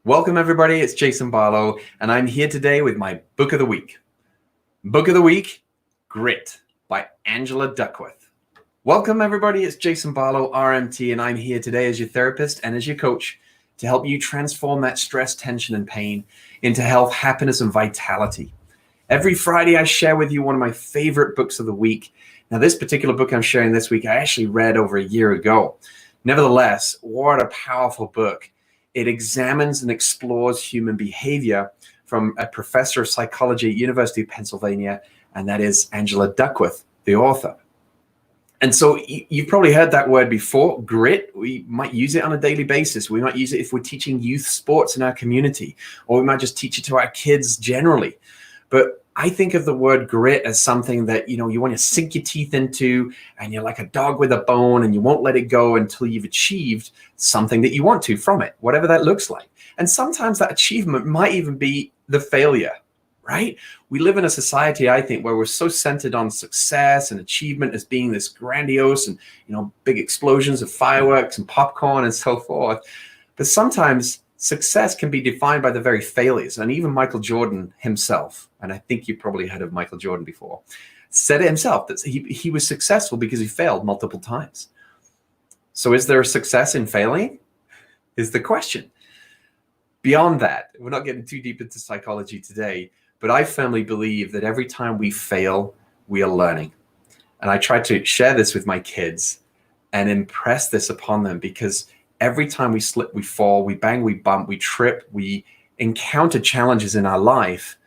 Welcome everybody, it's Jason Barlow, and I'm here today with my book of the week. Book of the week, Grit by Angela Duckworth. Welcome everybody, it's Jason Barlow, RMT, and I'm here today as your therapist and as your coach to help you transform that stress, tension, and pain into health, happiness, and vitality. Every Friday, I share with you one of my favorite books of the week. Now, this particular book I'm sharing this week, I actually read over a year ago. Nevertheless, what a powerful book. It examines and explores human behavior from a professor of psychology at University of Pennsylvania, and that is Angela Duckworth, the author. And so you've probably heard that word before, grit. We might use it on a daily basis. We might use it if we're teaching youth sports in our community, or we might just teach it to our kids generally. But I think of the word grit as something that, you want to sink your teeth into, and you're like a dog with a bone, and you won't let it go until you've achieved something that you want to from it, whatever that looks like. And sometimes that achievement might even be the failure, right? We live in a society, I think, where we're so centered on success and achievement as being this grandiose and, big explosions of fireworks and popcorn and so forth. But sometimes success can be defined by the very failures. And even Michael Jordan himself, and I think you probably heard of Michael Jordan before, said it himself that he was successful because he failed multiple times. So is there a success in failing? Is the question. Beyond that, we're not getting too deep into psychology today, but I firmly believe that every time we fail, we are learning. And I try to share this with my kids and impress this upon them, because every time we slip, we fall, we bang, we bump, we trip, we encounter challenges in our life.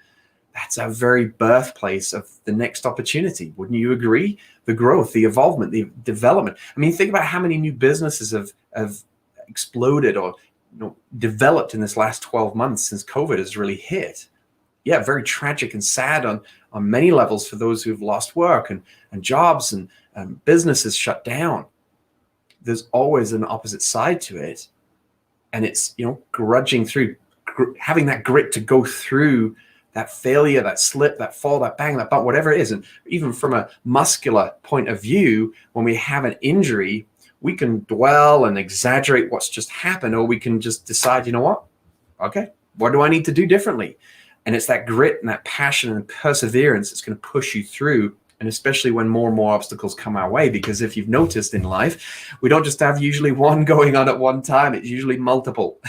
That's our very birthplace of the next opportunity. Wouldn't you agree? The growth, the evolvement, the development. I mean, think about how many new businesses have exploded or developed in this last 12 months since COVID has really hit. Yeah, very tragic and sad on many levels for those who've lost work and jobs and businesses shut down. There's always an opposite side to it. And it's, grudging through, having that grit to go through that failure, that slip, that fall, that bang, that bump, whatever it is. And even from a muscular point of view, when we have an injury, we can dwell and exaggerate what's just happened, or we can just decide, okay, what do I need to do differently? And it's that grit and that passion and perseverance that's going to push you through. And especially when more and more obstacles come our way, because if you've noticed in life, we don't just have usually one going on at one time. It's usually multiple.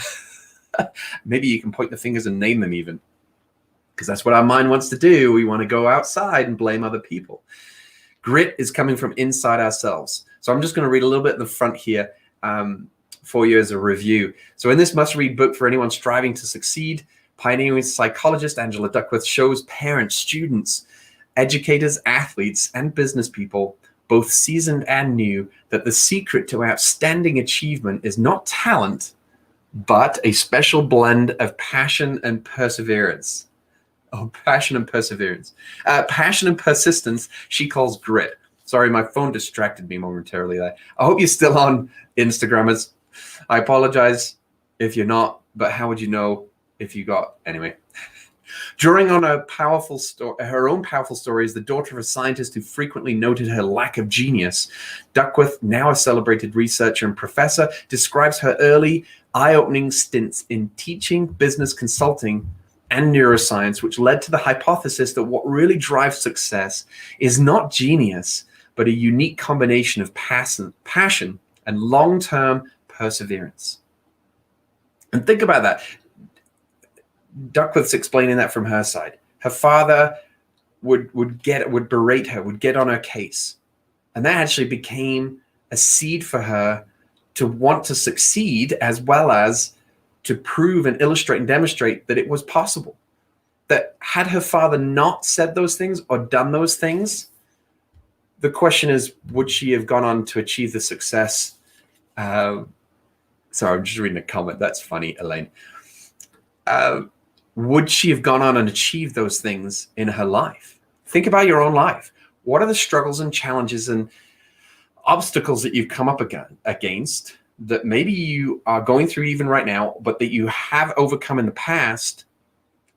Maybe you can point the fingers and name them even, because that's what our mind wants to do. We want to go outside and blame other people. Grit is coming from inside ourselves. So I'm just going to read a little bit at the front here for you as a review. So in this must-read book for anyone striving to succeed, pioneering psychologist Angela Duckworth shows parents, students, educators, athletes, and business people, both seasoned and new, that the secret to outstanding achievement is not talent, but a special blend of passion and perseverance. Oh, passion and perseverance. Passion and persistence, she calls grit. Sorry, my phone distracted me momentarily there. I hope you're still on Instagrammers. I apologize if you're not, but how would you know if you got, anyway. Drawing on her own powerful story as the daughter of a scientist who frequently noted her lack of genius, Duckworth, now a celebrated researcher and professor, describes her early, eye-opening stints in teaching, business consulting, and neuroscience, which led to the hypothesis that what really drives success is not genius, but a unique combination of passion and long-term perseverance. And think about that. Duckworth's explaining that from her side. Her father would berate her, would get on her case. And that actually became a seed for her to want to succeed, as well as to prove and illustrate and demonstrate that it was possible. That had her father not said those things or done those things, the question is, would she have gone on to achieve the success? Sorry, I'm just reading a comment. That's funny, Elaine. Would she have gone on and achieved those things in her life? Think about your own life. What are the struggles and challenges and obstacles that you've come up against that maybe you are going through even right now, but that you have overcome in the past?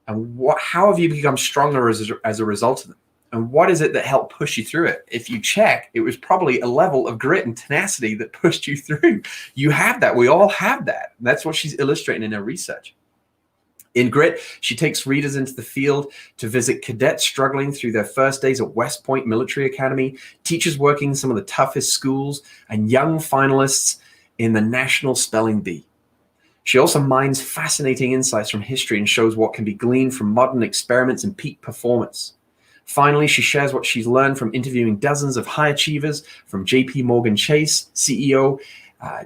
And how have you become stronger as a result of them? And what is it that helped push you through it? If you check, it was probably a level of grit and tenacity that pushed you through. You have that. We all have that. That's what she's illustrating in her research. In Grit, she takes readers into the field to visit cadets struggling through their first days at West Point Military Academy, teachers working in some of the toughest schools, and young finalists in the National Spelling Bee. She also mines fascinating insights from history and shows what can be gleaned from modern experiments in peak performance. Finally, she shares what she's learned from interviewing dozens of high achievers, from JP Morgan Chase CEO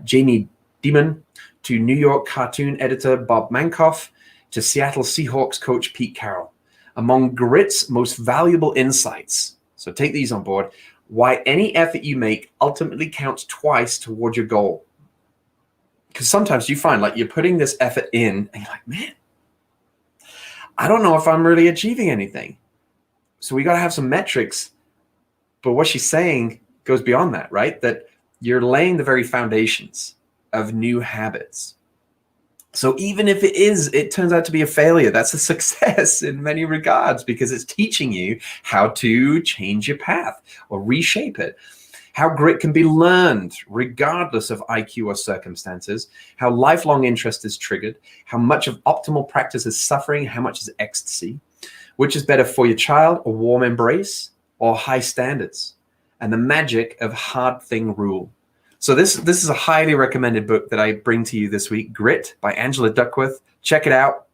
Jamie Dimon to New York cartoon editor Bob Mankoff to Seattle Seahawks coach Pete Carroll. Among Grit's most valuable insights, so take these on board: why any effort you make ultimately counts twice toward your goal. Because sometimes you find like you're putting this effort in and you're like, man, I don't know if I'm really achieving anything. So we got to have some metrics. But what she's saying goes beyond that, right? That you're laying the very foundations of new habits. So even if it turns out to be a failure, that's a success in many regards, because it's teaching you how to change your path or reshape it. How grit can be learned regardless of IQ or circumstances, how lifelong interest is triggered, how much of optimal practice is suffering, how much is ecstasy, which is better for your child, a warm embrace or high standards, and the magic of hard thing rule. So this is a highly recommended book that I bring to you this week, Grit by Angela Duckworth. Check it out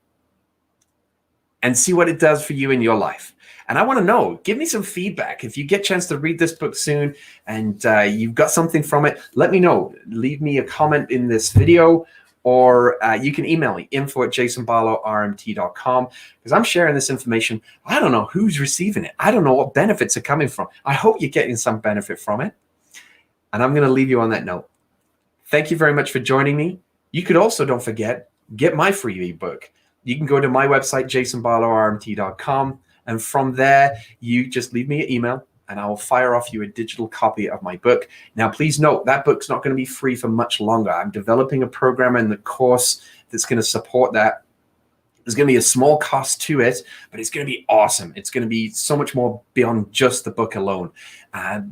and see what it does for you in your life. And I want to know, give me some feedback. If you get a chance to read this book soon and you've got something from it, let me know. Leave me a comment in this video, or you can email me, info@jasonbarlowrmt.com, because I'm sharing this information. I don't know who's receiving it. I don't know what benefits are coming from. I hope you're getting some benefit from it. And I'm going to leave you on that note. Thank you very much for joining me. You could also, don't forget, get my free ebook. You can go to my website, jasonbarlowrmt.com. And from there, you just leave me an email and I will fire off you a digital copy of my book. Now, please note that book's not going to be free for much longer. I'm developing a program and the course that's going to support that. There's going to be a small cost to it, but it's going to be awesome. It's going to be so much more beyond just the book alone.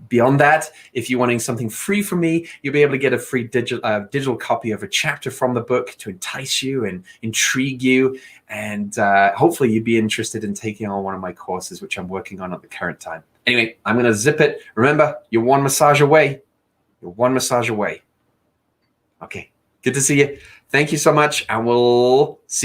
Beyond that, if you're wanting something free from me, you'll be able to get a free digital copy of a chapter from the book to entice you and intrigue you. And hopefully you'd be interested in taking on one of my courses, which I'm working on at the current time. Anyway, I'm going to zip it. Remember, you're one massage away. You're one massage away. Okay, good to see you. Thank you so much, and we'll see you.